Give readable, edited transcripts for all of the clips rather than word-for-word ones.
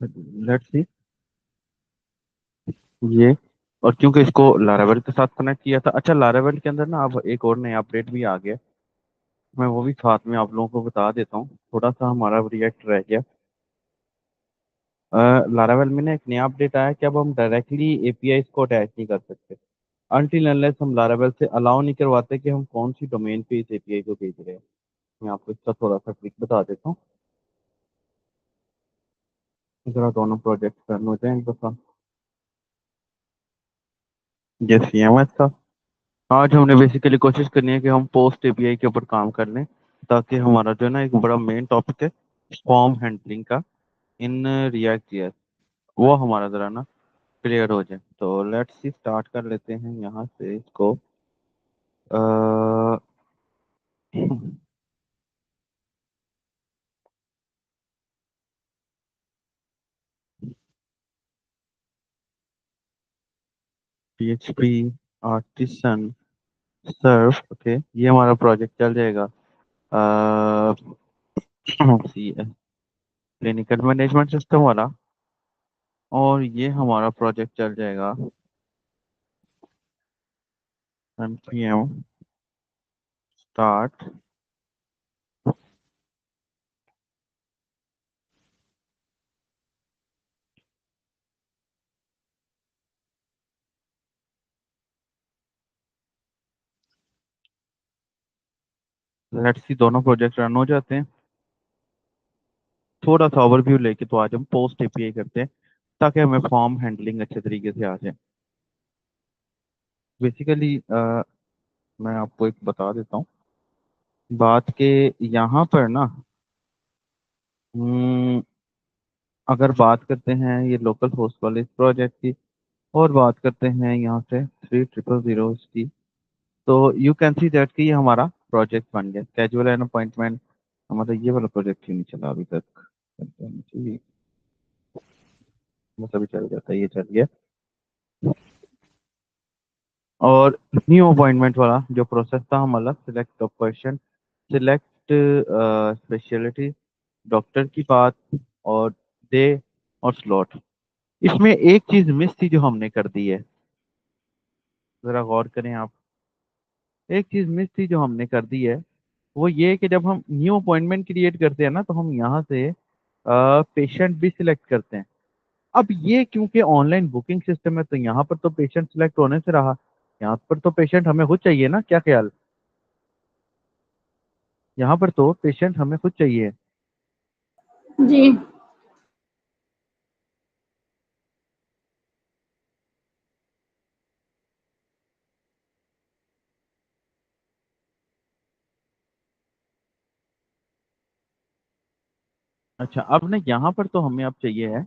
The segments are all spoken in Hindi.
लेट्स सी ये। और क्योंकि इसको लारावेल के साथ कनेक्ट किया था, अच्छा लारावेल के अंदर ना अब एक और नया अपडेट भी आ गया। मैं वो भी साथ में आप लोगों को बता देता हूँ, थोड़ा सा हमारा रिएक्ट रह गया। लारावेल में ना एक नया अपडेट आया कि अब हम डायरेक्टली एपीआई को अटैच नहीं कर सकते अनटिल अनलेस हम लारावेल से अलाउ नहीं करवाते कि हम कौन सी डोमेन पे इस एपीआई को भेज रहे हैं। मैं आपको इसका थोड़ा सा ट्रिक बता देता हूँ। जरा दोनों प्रोजेक्ट रन हो जाए एक दफा। ये सीएमएस था। आज हमने बेसिकली कोशिश करनी है कि हम पोस्ट एपीआई के ऊपर काम कर लें, ताकि हमारा जो है ना एक बड़ा मेन टॉपिक है फॉर्म हैंडलिंग का इन रिएक्ट जेएस, वो हमारा जरा ना क्लियर हो जाए। तो लेट्स सी स्टार्ट कर लेते हैं यहाँ से इसको। PHP आर्टिसन सर्फ, ओके, ये हमारा प्रोजेक्ट चल जाएगा। सी क्लिनिकल मैनेजमेंट सिस्टम वाला। और ये हमारा प्रोजेक्ट चल जाएगा npm स्टार्ट। लेट्स सी दोनों प्रोजेक्ट रन हो जाते हैं। थोड़ा सा ओवरव्यू लेके तो आज हम पोस्ट एपीआई करते हैं, ताकि हमें फॉर्म हैंडलिंग अच्छे तरीके से आ जाए। बेसिकली मैं आपको एक बता देता हूँ बात के यहाँ पर ना। हम्म, अगर बात करते हैं ये लोकल होस्ट वाले इस प्रोजेक्ट की, और बात करते हैं यहाँ से 3000 की, तो यू कैन सी दैट कि ये हमारा प्रोजेक्ट बन गया। कैजुअल एंड अपॉइंटमेंट हमारा ये वाला प्रोजेक्ट ही नहीं चला अभी तक। मतलब भी चल जाता है, ये चल गया। और न्यू अपॉइंटमेंट वाला जो प्रोसेस था हमारा, select question, select speciality, doctor की बात, और डे और स्लॉट। इसमें एक चीज मिस थी जो हमने कर दी है, जरा गौर करें आप। एक चीज मिस थी जो हमने कर दी है, वो ये कि जब हम न्यू अपॉइंटमेंट क्रिएट करते हैं ना, तो हम यहाँ से पेशेंट भी सिलेक्ट करते हैं। अब ये क्योंकि ऑनलाइन बुकिंग सिस्टम है, तो यहाँ पर तो पेशेंट सिलेक्ट होने से रहा, यहाँ पर तो पेशेंट हमें खुद चाहिए ना, क्या ख्याल। यहाँ पर तो पेशेंट हमें खुद चाहिए। जी। अच्छा, अब ना यहाँ पर तो हमें अब चाहिए है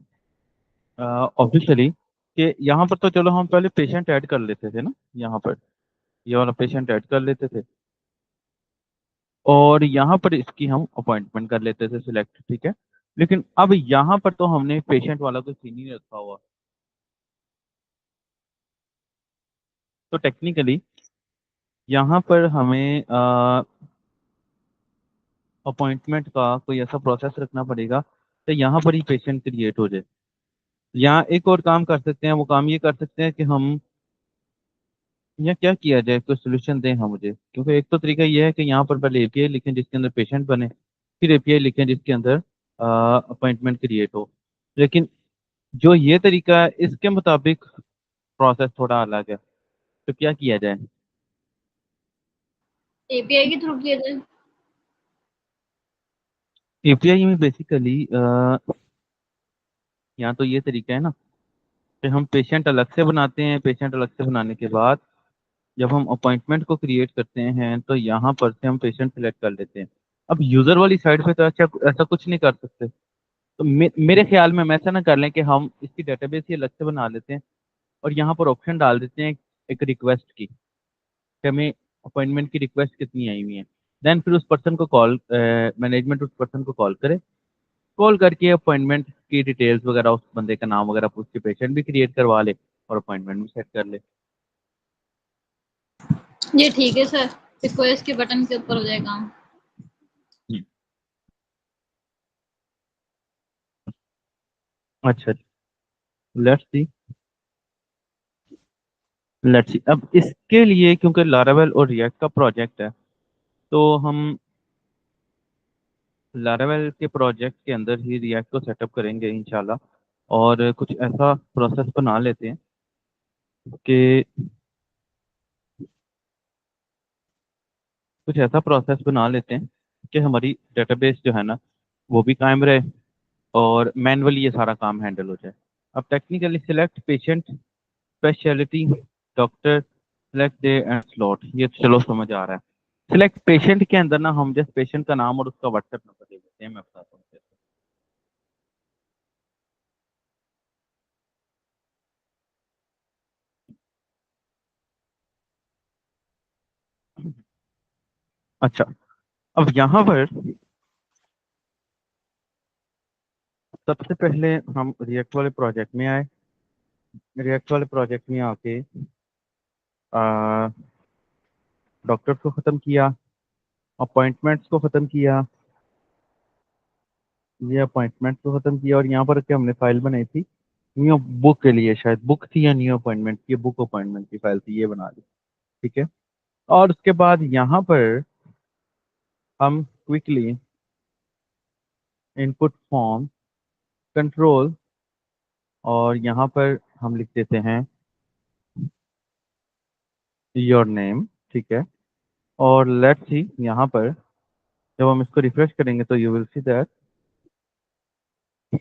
ऑफिशियली कि यहाँ पर तो चलो हम पहले पेशेंट ऐड कर लेते थे ना, यहाँ पर ये वाला पेशेंट ऐड कर लेते थे, और यहाँ पर इसकी हम अपॉइंटमेंट कर लेते थे सिलेक्ट, ठीक है। लेकिन अब यहाँ पर तो हमने पेशेंट वाला कोई सीन ही नहीं रखा हुआ। तो टेक्निकली यहाँ पर हमें अपॉइंटमेंट का कोई ऐसा प्रोसेस रखना पड़ेगा तो यहाँ पर ही पेशेंट क्रिएट हो जाए। यहाँ एक और काम कर सकते हैं, वो काम ये कर सकते हैं कि हम यहाँ क्या किया जाए, कोई सोल्यूशन दें हम मुझे। क्योंकि एक तो तरीका ये है कि यहाँ पर पहले एपीआई लिखें जिसके अंदर पेशेंट बने, फिर एपीआई लिखें जिसके अंदर अपॉइंटमेंट क्रिएट हो। लेकिन जो ये तरीका है इसके मुताबिक प्रोसेस थोड़ा अलग है, तो क्या किया जाए। एपीआई के थ्रू किया जाए। एपीआई में बेसिकली यहाँ तो ये तरीका है ना कि हम पेशेंट अलग से बनाते हैं, पेशेंट अलग से बनाने के बाद जब हम अपॉइंटमेंट को क्रिएट करते हैं तो यहाँ पर से हम पेशेंट सिलेक्ट कर लेते हैं। अब यूजर वाली साइड पे तो अच्छा ऐसा कुछ नहीं कर सकते। तो मेरे ख्याल में हम ऐसा ना कर लें कि हम इसकी डेटाबेस ही अलग से बना लेते हैं, और यहाँ पर ऑप्शन डाल देते हैं एक रिक्वेस्ट की, कि हमें अपॉइंटमेंट की रिक्वेस्ट कितनी आई हुई है। देन फिर उस पर्सन को कॉल, मैनेजमेंट उस पर्सन को कॉल करे, कॉल करके अपॉइंटमेंट की डिटेल्स वगैरह, उस बंदे का नाम वगैरह पूछ के पेशेंट भी क्रिएट करवा ले और अपॉइंटमेंट भी सेट कर ले। ये ठीक है सर, रिक्वेस्ट के बटन के ऊपर हो जाए काम। हम्म। अच्छा, लेट्स सी अब इसके लिए, क्योंकि लारावेल और रिएक्ट का प्रोजेक्ट है, तो हम लारावेल के प्रोजेक्ट के अंदर ही रिएक्ट को सेटअप करेंगे इंशाल्लाह। और कुछ ऐसा प्रोसेस बना लेते हैं कि कुछ ऐसा प्रोसेस बना लेते हैं कि हमारी डेटाबेस जो है ना, वो भी कायम रहे और मैनुअली ये सारा काम हैंडल हो जाए। अब technically select patient speciality doctor select day and slot, ये तो चलो समझ आ रहा है। सिलेक्ट पेशेंट के अंदर ना हम जस्ट पेशेंट का नाम और उसका व्हाट्सएप नंबर दे देते हैं, मैं बताता हूँ कैसे। अच्छा, अब यहाँ पर सबसे पहले हम रिएक्ट वाले प्रोजेक्ट में आए। रिएक्ट वाले प्रोजेक्ट में आके डॉक्टर्स को ख़त्म किया, अपॉइंटमेंट्स को ख़त्म किया, ये अपॉइंटमेंट्स को ख़त्म किया, और यहाँ पर क्या हमने फाइल बनाई थी न्यू बुक के लिए, शायद बुक थी या न्यू अपॉइंटमेंट, ये बुक अपॉइंटमेंट की फाइल थी, ये बना ली। ठीक है। और उसके बाद यहाँ पर हम क्विकली इनपुट फॉर्म कंट्रोल, और यहाँ पर हम लिख देते हैं योर नेम। ठीक है। और लेट्स सी यहाँ पर जब हम इसको रिफ्रेश करेंगे तो you will see that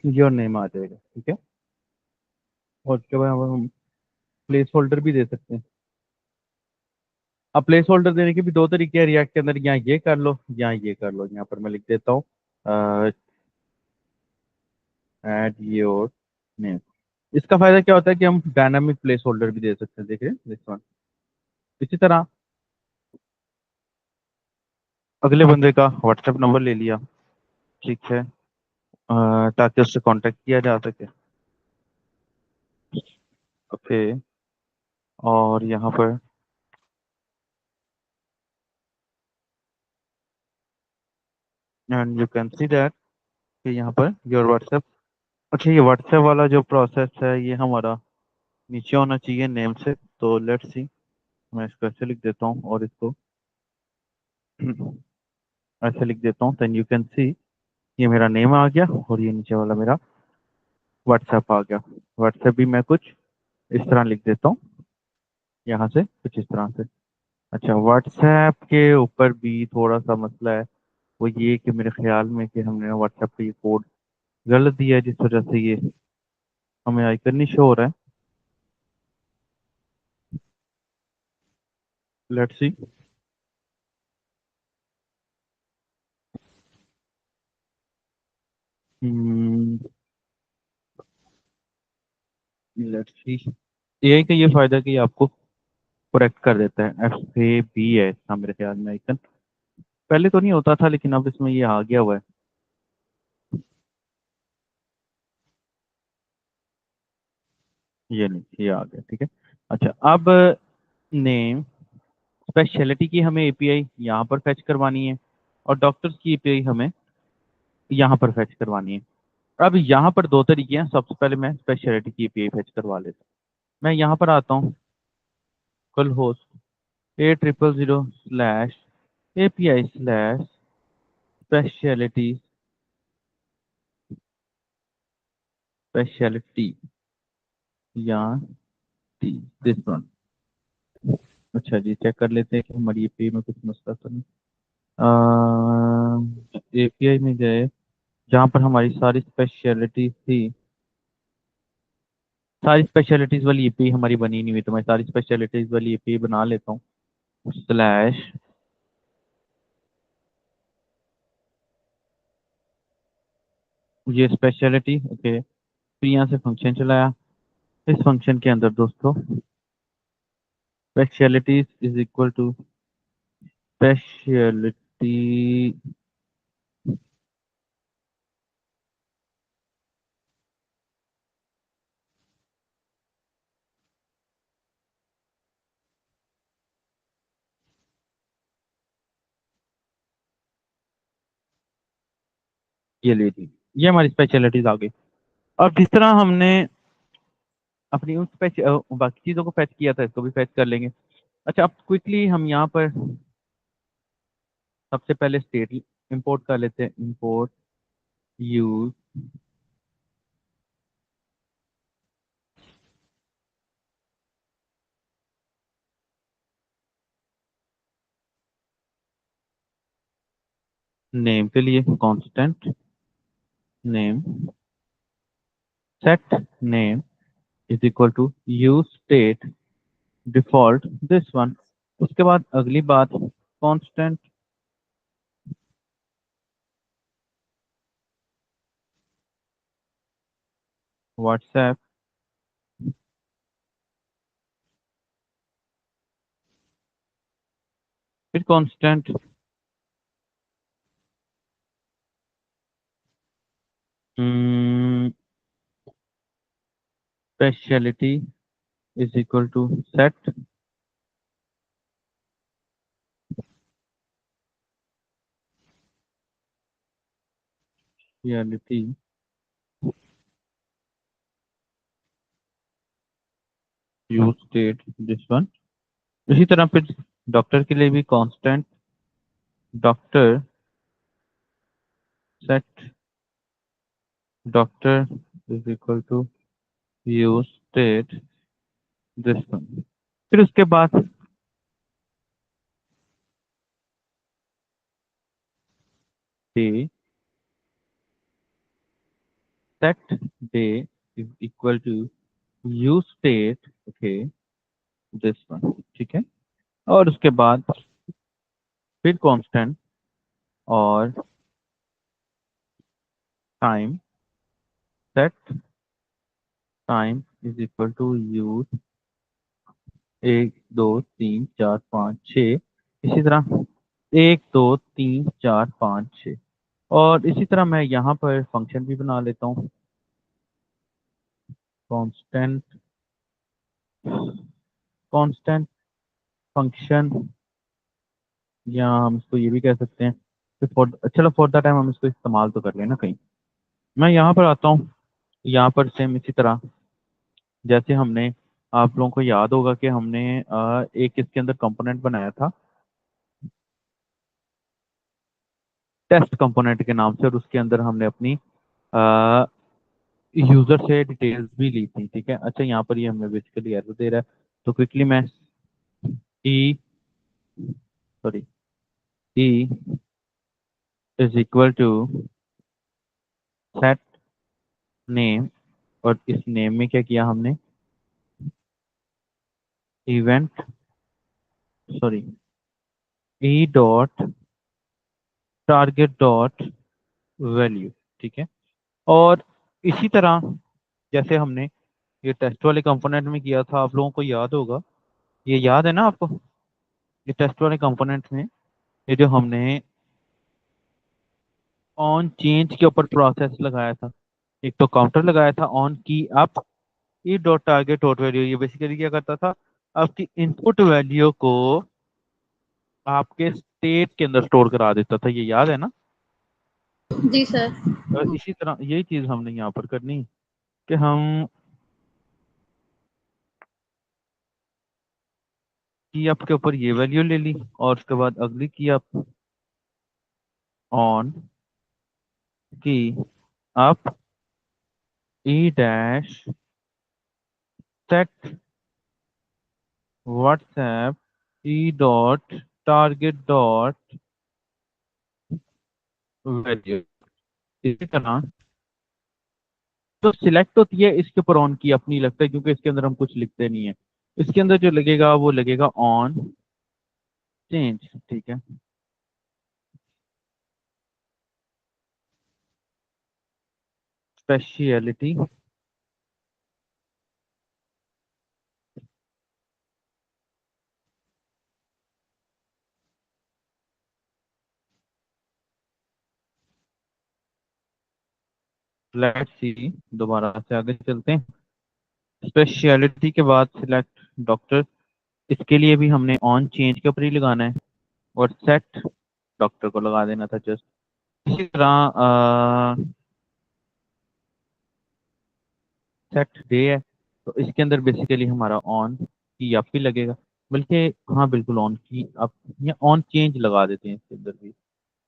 your name आ जाएगा। ठीक है। और उसके बाद हम प्लेस होल्डर भी दे सकते हैं। अब प्लेस होल्डर देने के भी दो तरीके हैं रिएक्ट के अंदर, यहाँ ये कर लो या ये कर लो। यहाँ पर मैं लिख देता हूँ ऐड योर नेम। इसका फायदा क्या होता है कि हम डायनामिक प्लेस होल्डर भी दे सकते हैं, देखिए दिस वन। इसी तरह अगले बंदे का व्हाट्सएप नंबर ले लिया। ठीक है। ताकि उससे कांटेक्ट किया जा सके। ओके। और यहाँ पर and you can see that कि यहाँ पर योर व्हाट्सएप। अच्छा, ये व्हाट्सएप वाला जो प्रोसेस है ये हमारा नीचे होना चाहिए नेम से। तो लेट्स सी, मैं इसको ऐसे लिख देता हूँ और इसको ऐसे लिख देता हूँ, देन यू कैन सी ये मेरा नेम आ गया और ये नीचे वाला मेरा व्हाट्सएप आ गया। व्हाट्सएप भी मैं कुछ इस तरह लिख देता हूँ, यहाँ से कुछ इस तरह से। अच्छा, व्हाट्सएप के ऊपर भी थोड़ा सा मसला है, वो ये कि मेरे ख्याल में कि हमने व्हाट्सएप पे ये कोड गलत दिया है, जिस वजह से ये हमें आइकन नहीं शो हो रहा है। Let's see. Let's see, AI का ये फायदा है कि ये आपको करेक्ट कर देता है। FAB है इसका मेरे ख्याल में आइकन, पहले तो नहीं होता था लेकिन अब इसमें ये आ गया हुआ है। ये नहीं, ये आ गया। ठीक है। अच्छा, अब नेम स्पेशलिटी की हमें एपीआई यहाँ पर फैच करवानी है, और डॉक्टर्स की एपीआई हमें यहाँ पर फैच करवानी है। अब यहाँ पर दो तरीके हैं, सबसे पहले मैं स्पेशलिटी की एपीआई फैच करवा लेता हूँ। मैं यहाँ पर आता हूँ, कल होस्ट 8000/API/स्पेशलिटी स्पेशलिटी यहाँ टी दिस वन। अच्छा जी, चेक कर लेते हैं कि हमारी एपीआई में कुछ मसला तो नहीं। एपीआई में गए, जहाँ पर हमारी सारी स्पेशलिटीज थी, सारी स्पेशलिटीज वाली एपीआई हमारी बनी नहीं हुई, तो मैं सारी स्पेशलिटीज वाली एपीआई बना लेता हूँ। स्लैश ये स्पेशलिटी। ओके, फिर यहाँ से फंक्शन चलाया। इस फंक्शन के अंदर दोस्तों specialities is equal to speciality, ये ले ली, ये हमारी स्पेशलिटीज आ गई। अब जिस तरह हमने अपनी उस फैच बाकी चीज़ों को फैच किया था, इसको भी फैच कर लेंगे। अच्छा, अब क्विकली हम यहाँ पर सबसे पहले स्टेट इंपोर्ट कर लेते हैं। इंपोर्ट यूज नेम के लिए constant name set name is equal to use state default this one. उसके बाद अगली बात, कांस्टेंट व्हाट्सएप फिर constant speciality is equal to set speciality use state this one. इसी तरह फिर डॉक्टर के लिए भी constant doctor set doctor is equal to use state this one. फिर उसके बाद day set day is equal to use state okay this one, ठीक है। और उसके बाद फिर कांस्टेंट और time set time is equal to use 1 2 3 4 5 6। इसी तरह 1 2 3 4 5 6। और इसी तरह मैं यहाँ पर फंक्शन भी बना लेता हूँ। कांस्टेंट कांस्टेंट फंक्शन, या हम इसको ये भी कह सकते हैं कि चलो फॉर द टाइम हम इसको इस्तेमाल तो कर लेना कहीं। मैं यहाँ पर आता हूँ, यहाँ पर सेम इसी तरह जैसे हमने, आप लोगों को याद होगा कि हमने एक इसके अंदर कंपोनेंट बनाया था टेस्ट कंपोनेंट के नाम से, और उसके अंदर हमने अपनी यूजर से डिटेल्स भी ली थी, ठीक है। अच्छा, यहाँ पर ये हमें बेसिकली एरर दे रहा है, तो क्विकली मैं e sorry e is equal to set name, और इस नेम में क्या किया हमने, event sorry e dot target dot value, ठीक है। और इसी तरह जैसे हमने ये टेस्ट वाले कंपोनेंट में किया था, आप लोगों को याद होगा, ये याद है ना आपको, ये टेस्ट वाले कंपोनेंट में ये जो हमने ऑन चेंज के ऊपर प्रोसेस लगाया था, एक तो काउंटर लगाया था ऑन की अप ई डॉट टारगेट डॉट वैल्यू। ये बेसिकली क्या करता था, आपकी इनपुट वैल्यू को आपके स्टेट के अंदर स्टोर करा देता था, ये याद है ना। जी सर। और इसी तरह यही चीज हमने यहाँ पर करनी कि हम की अप के ऊपर ये वैल्यू ले ली, और उसके बाद अगली की अप ऑन की अप ई डैश सेट व्हाट्सएप ई डॉट टारगेट डॉट वैल्यू। इसी तरह जो सिलेक्ट होती है इसके ऊपर ऑन की अपनी लगता है, क्योंकि इसके अंदर हम कुछ लिखते नहीं है। इसके अंदर जो लगेगा वो लगेगा ऑन चेंज, ठीक है। स्पेशलिटी लेट्स सी, दोबारा से आगे चलते हैं। स्पेशलिटी के बाद सिलेक्ट डॉक्टर, इसके लिए भी हमने ऑन चेंज के ऊपर ही लगाना है, और सेट डॉक्टर को लगा देना था जस्ट। इसी तरह सेट डे है, तो इसके अंदर बेसिकली हमारा ऑन की आप ही लगेगा, बल्कि हाँ बिल्कुल ऑन की आप या ऑन चेंज लगा देते हैं इसके अंदर भी।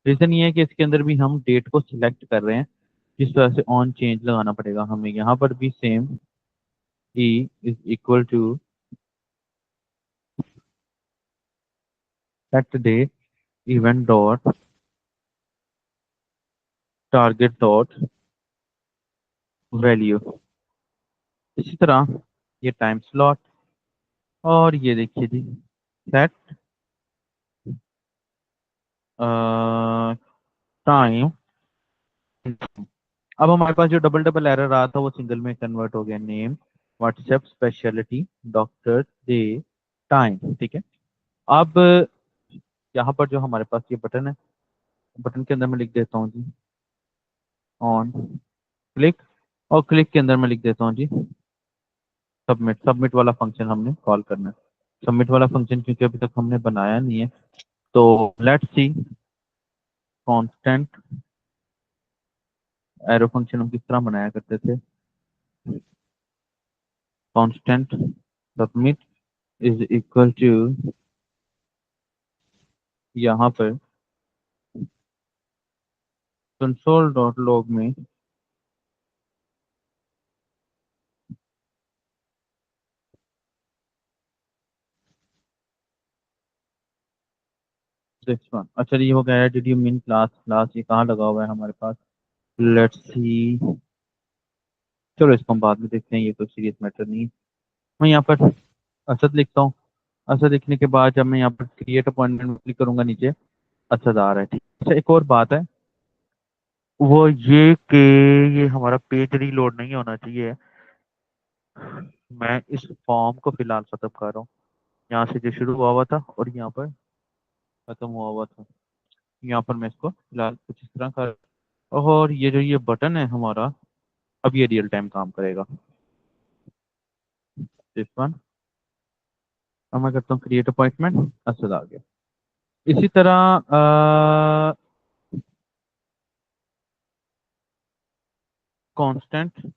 रीजन ये है कि इसके अंदर भी हम डेट को सिलेक्ट कर रहे हैं, जिस वजह से ऑन चेंज लगाना पड़ेगा हमें। यहाँ पर भी same e is equal to set day event dot target dot value. इसी तरह ये टाइम स्लॉट, और ये देखिए जी सेट टाइम। अब हमारे पास जो डबल डबल एरर रहा था वो सिंगल में कन्वर्ट हो गया। Name WhatsApp speciality doctor day time, ठीक है। अब यहाँ पर जो हमारे पास ये बटन है, बटन के अंदर मैं लिख देता हूँ जी ऑन क्लिक, और क्लिक के अंदर मैं लिख देता हूँ जी सबमिट। सबमिट वाला फंक्शन हमने कॉल करना है। सबमिट वाला फंक्शन क्योंकि अभी तक हमने बनाया नहीं है, तो let's see constant arrow function हम किस तरह बनाया करते थे। Constant submit is equal to, यहाँ पर कंसोल डॉट लॉग में दिस वन। अच्छा ये हो गया है। Did you mean class? Class ये कहाँ लगा हुआ है हमारे पास? लेट्स सी, चलो इसको हम बाद में देखते हैं, ये कोई सीरियस मैटर नहीं है। मैं यहाँ पर असद लिखता हूँ। असद लिखने के बाद जब मैं यहाँ पर क्रिएट अपॉइंटमेंट में क्लिक करूंगा, नीचे असद आ रहा है, ठीक है। अच्छा एक और बात है, वो ये कि ये हमारा पेज रीलोड नहीं होना चाहिए। मैं इस फॉर्म को फिलहाल खत्म कर रहा हूँ, यहाँ से जो शुरू हुआ हुआ था और यहाँ पर खत्म हुआ हुआ था। यहाँ पर मैं इसको फिलहाल कुछ इस तरह कर, और ये जो ये बटन है हमारा, अब ये रियल टाइम काम करेगा। This one. अब मैं करता हूँ क्रिएट अपॉइंटमेंट, असद आ गया। इसी तरह constant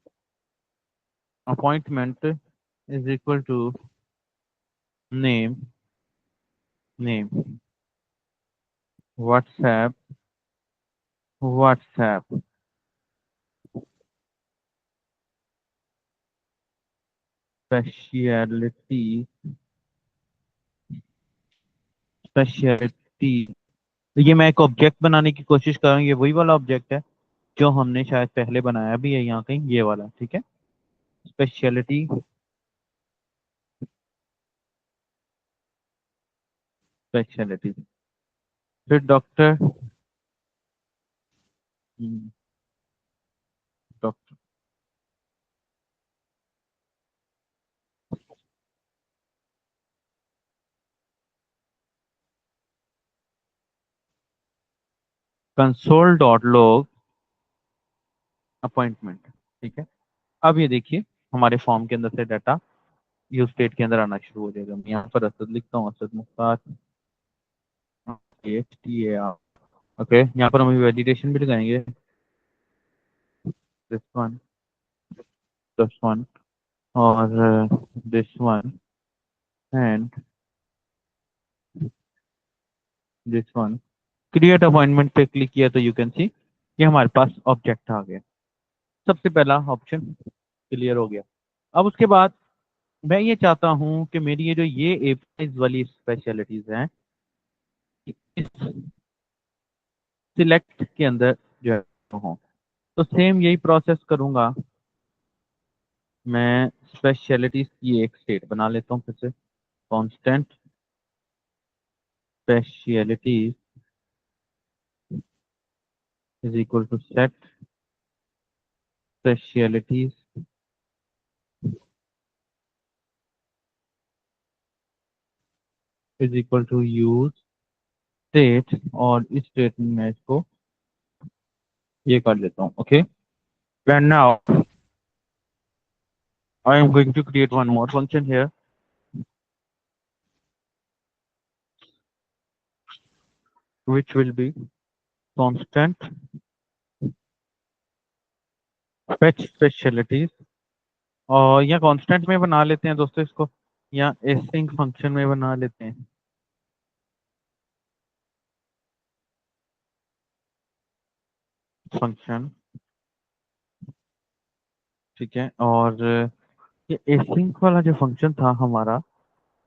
appointment is equal to name, name WhatsApp, WhatsApp speciality, speciality. ये मैं एक ऑब्जेक्ट बनाने की कोशिश कर रहा हूँ, ये वही वाला ऑब्जेक्ट है जो हमने शायद पहले बनाया भी है यहाँ कहीं, ये वाला, ठीक है। स्पेशलिटी, स्पेशलिटी, फिर doctor, doctor console dot log appointment, ठीक है। अब ये देखिए हमारे फॉर्म के अंदर से डाटा यूज स्टेट के अंदर आना शुरू हो जाएगा। मैं यहाँ पर असद लिखता हूँ, असद मुख्तार, AHTAR, ओके। यहाँ पर हम वैलिडेशन भी लगाएंगे, दिस वन, दिस वन, और this one and this one. Create appointment पे क्लिक किया तो यू कैन सी कि हमारे पास ऑब्जेक्ट आ गया। सबसे पहला ऑप्शन क्लियर हो गया। अब उसके बाद मैं ये चाहता हूँ कि मेरी ये जो ये एपीआईज वाली स्पेशलिटीज हैं, इस सिलेक्ट के अंदर जो है हो, तो सेम यही प्रोसेस करूंगा। मैं स्पेशलिटीज की एक स्टेट बना लेता हूँ फिर से। Constant specialities is equal to set specialities is equal to use state, और इस स्टेट में मैं इसको ये कर लेता हूँ, okay. And now I am going to create one more function here, which will be constant fetch specialties और या कांस्टेंट में बना लेते हैं दोस्तों इसको, या एसिंक फंक्शन में बना लेते हैं। फंक्शन, ठीक है। और ये एसिंक वाला जो फंक्शन था हमारा,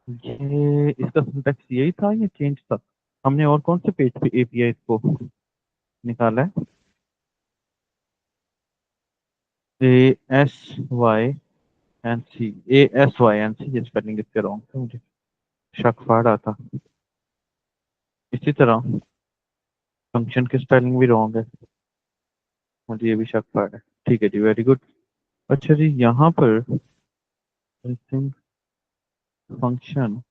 ये इसका सिंटैक्स यही था या चेंज था? हमने और कौन से पेज पे एपीआई को निकाला है? ASYNC, ASYNC, ये स्पेलिंग इसके रॉन्ग था, मुझे शक पड़ रहा था। इसी तरह फंक्शन की स्पेलिंग भी रॉन्ग है, मुझे ये भी शक पड़ रहा है। ठीक है जी, वेरी गुड। अच्छा जी, यहाँ पर फंक्शन,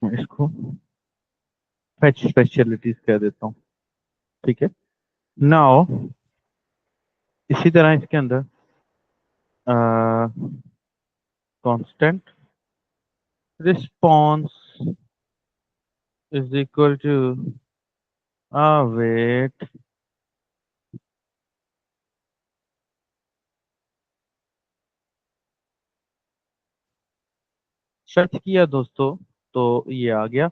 इसको फेच स्पेशलिटीज कह देता हूँ, ठीक है। नाउ इसी तरह इसके अंदर constant response is equal to wait, search किया दोस्तों तो ये आ गया।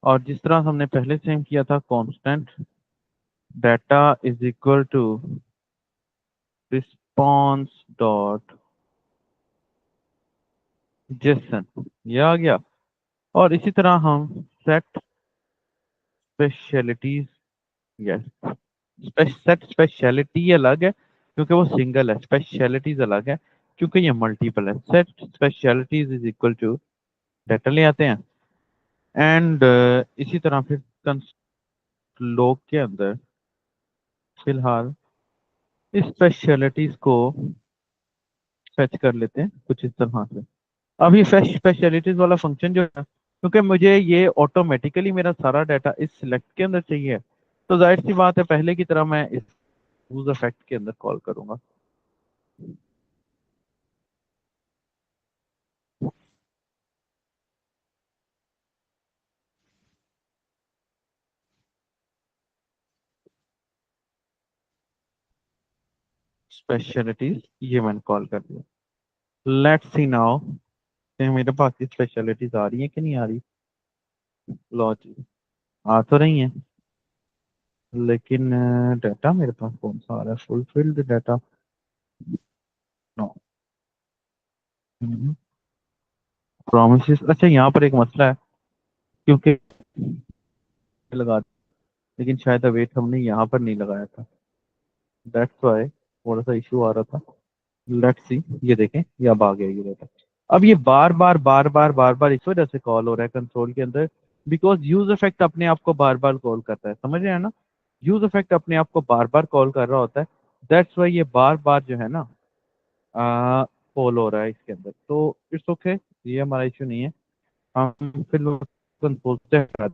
और जिस तरह हमने पहले सेम किया था, constant data is equal to response dot JSON, ये आ गया। और इसी तरह हम set specialities, yes, set speciality अलग है क्योंकि वो सिंगल है, स्पेशलिटीज अलग है क्योंकि ये मल्टीपल है। Set specialities is equal to data ले आते हैं, एंड इसी तरह फिर लोग के अंदर फिलहाल इस स्पेशलिटीज को फेच कर लेते हैं कुछ इस तरह से। अब ये फेच स्पेशलिटीज वाला फंक्शन जो है, क्योंकि मुझे ये ऑटोमेटिकली मेरा सारा डाटा इस सिलेक्ट के अंदर चाहिए, तो जाहिर सी बात है पहले की तरह मैं इस यूज इफेक्ट के अंदर कॉल करूंगा। स्पेशलिटीज, ये मैंने कॉल कर दिया। लेट्स सी नाउ कि मेरे पास ये स्पेशलिटीज आ रही है कि नहीं आ रही। लो जी, आ तो रही हैं, लेकिन डाटा मेरे पास कौन सा आ रहा है? Fulfilled data, no. प्रोमिस, अच्छा यहाँ पर एक मसला है, क्योंकि लगा, लेकिन शायद वेट हमने यहाँ पर नहीं लगाया था, दैट्स व्हाई थोड़ा सा इशू आ रहा था। लेट्स सी, ये देखें, ये अब आ गया ये डाटा। अब ये बार बार इस वजह से कॉल हो रहा है कंसोल के अंदर, बिकॉज यूज इफेक्ट अपने आप को बार बार कॉल करता है, समझ रहे हैं ना? यूज इफेक्ट अपने आप को बार बार कॉल कर रहा होता है, दैट्स वाई ये बार बार जो है ना कॉल हो रहा है इसके अंदर। तो इट्स ओके, ये हमारा इशू नहीं है। हम फिर कंसोल से हटा,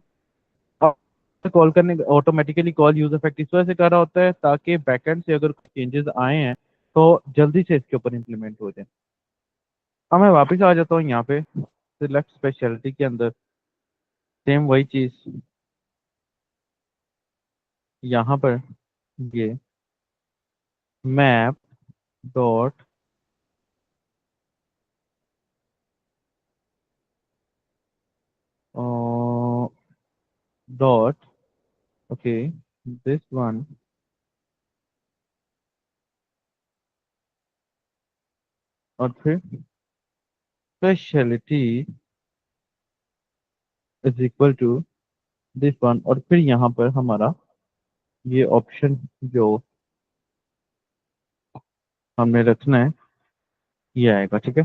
कॉल करने, ऑटोमेटिकली कॉल यूज इफेक्ट इस वजह से कर रहा होता है ताकि बैकएंड से अगर चेंजेस आए हैं तो जल्दी से इसके ऊपर इम्प्लीमेंट हो जाए। अब मैं वापस आ जाता हूँ यहाँ पे सिलेक्ट स्पेशलिटी के अंदर, सेम वही चीज यहाँ पर, ये map dot dot, okay, this one, और फिर speciality is equal to this one, और फिर यहाँ पर हमारा ये ऑप्शन जो हमने रखना है ये आएगा, ठीक है।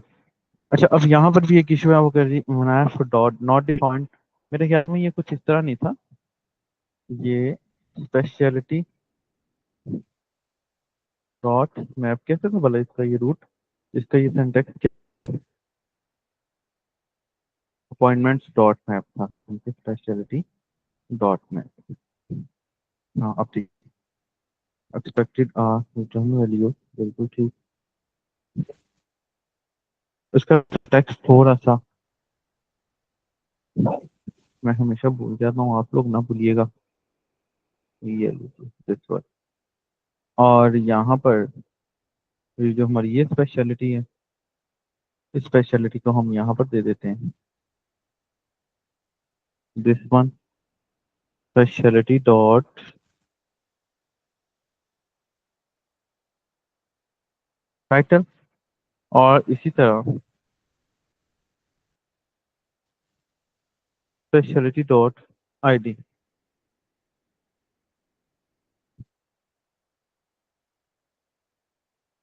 अच्छा, अब यहाँ पर भी एक इशू है, वो कर रही मैप डॉट नॉट डिफाइंड, मेरे ख्याल में ये कुछ इस तरह नहीं था, ये स्पेशलिटी डॉट मैप कैसे था भला इसका ये रूट, इसका ये सिंटेक्स अपॉइंटमेंट्स डॉट मैप था, स्पेशलिटी डॉट मैप। हाँ अब ठीक, एक्सपेक्टेड रिटर्न वैल्यू, बिल्कुल ठीक। इसका टेक्स्ट थोड़ा सा मैं हमेशा भूल जाता हूँ, आप लोग ना भूलिएगा। ये लीजिए दिस वन। और यहाँ पर ये जो हमारी ये स्पेशलिटी है, इस स्पेशलिटी को हम यहाँ पर दे देते हैं this one speciality dot title. और इसी तरह स्पेशलिटी डॉट आईडी।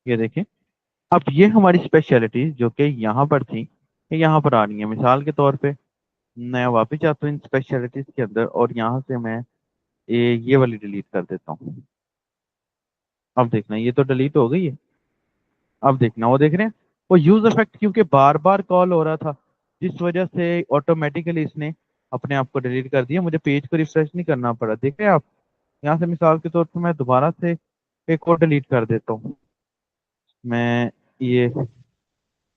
ये देखिए, अब ये हमारी स्पेशलिटी जो कि यहाँ पर थी, ये यहाँ पर आ रही है। मिसाल के तौर पे मैं वापस जाता हूँ इन स्पेशलिटीज के अंदर और यहाँ से मैं ये वाली डिलीट कर देता हूँ। अब देखना ये तो डिलीट हो गई है। अब देखना वो देख रहे हैं, वो यूज इफेक्ट क्योंकि बार बार कॉल हो रहा था, जिस वजह से ऑटोमेटिकली इसने अपने आप को डिलीट कर दिया। मुझे पेज को रिफ्रेश नहीं करना पड़ा। देख रहे हैं आप, यहाँ से मिसाल के तौर पर मैं दोबारा से एक और डिलीट कर देता हूँ। मैं ये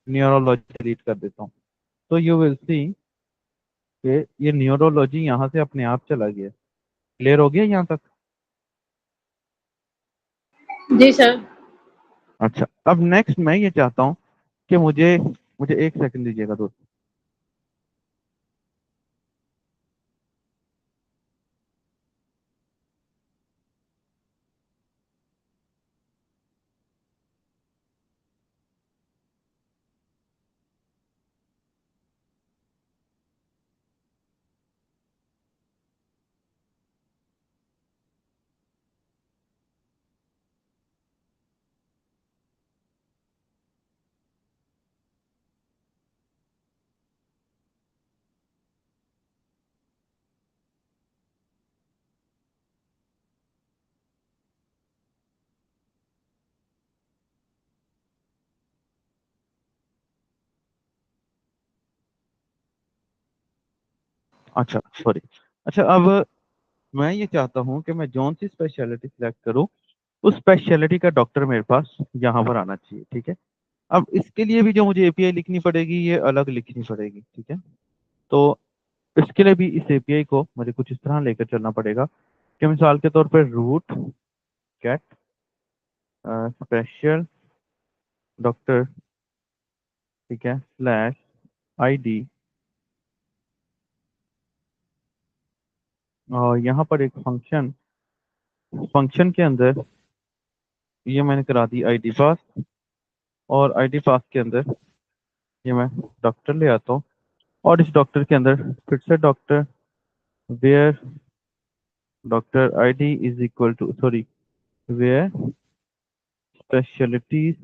न्यूरोलॉजी डिलीट कर देता हूँ, तो यू विल सी कि ये न्यूरोलॉजी यहाँ से अपने आप चला गया। क्लियर हो गया यहाँ तक? जी सर। अच्छा, अब नेक्स्ट मैं ये चाहता हूँ कि मुझे मुझे एक सेकंड दीजिएगा दोस्त। अच्छा सॉरी। अच्छा, अब मैं ये चाहता हूँ कि मैं जौन सी स्पेशलिटी सिलेक्ट करूँ, उस स्पेशलिटी का डॉक्टर मेरे पास यहाँ पर आना चाहिए। ठीक है, अब इसके लिए भी जो मुझे एपीआई लिखनी पड़ेगी, ये अलग लिखनी पड़ेगी। ठीक है, तो इसके लिए भी इस एपीआई को मुझे कुछ इस तरह लेकर चलना पड़ेगा कि मिसाल के तौर पर रूट गेट स्पेशल डॉक्टर, ठीक है, स्लैश आईडी। और यहाँ पर एक फंक्शन, फंक्शन के अंदर ये मैंने करा दी आईडी पास, और आईडी पास के अंदर ये मैं डॉक्टर ले आता हूँ। और इस डॉक्टर के अंदर फिर से doctor where doctor ID is equal to, sorry, where specialities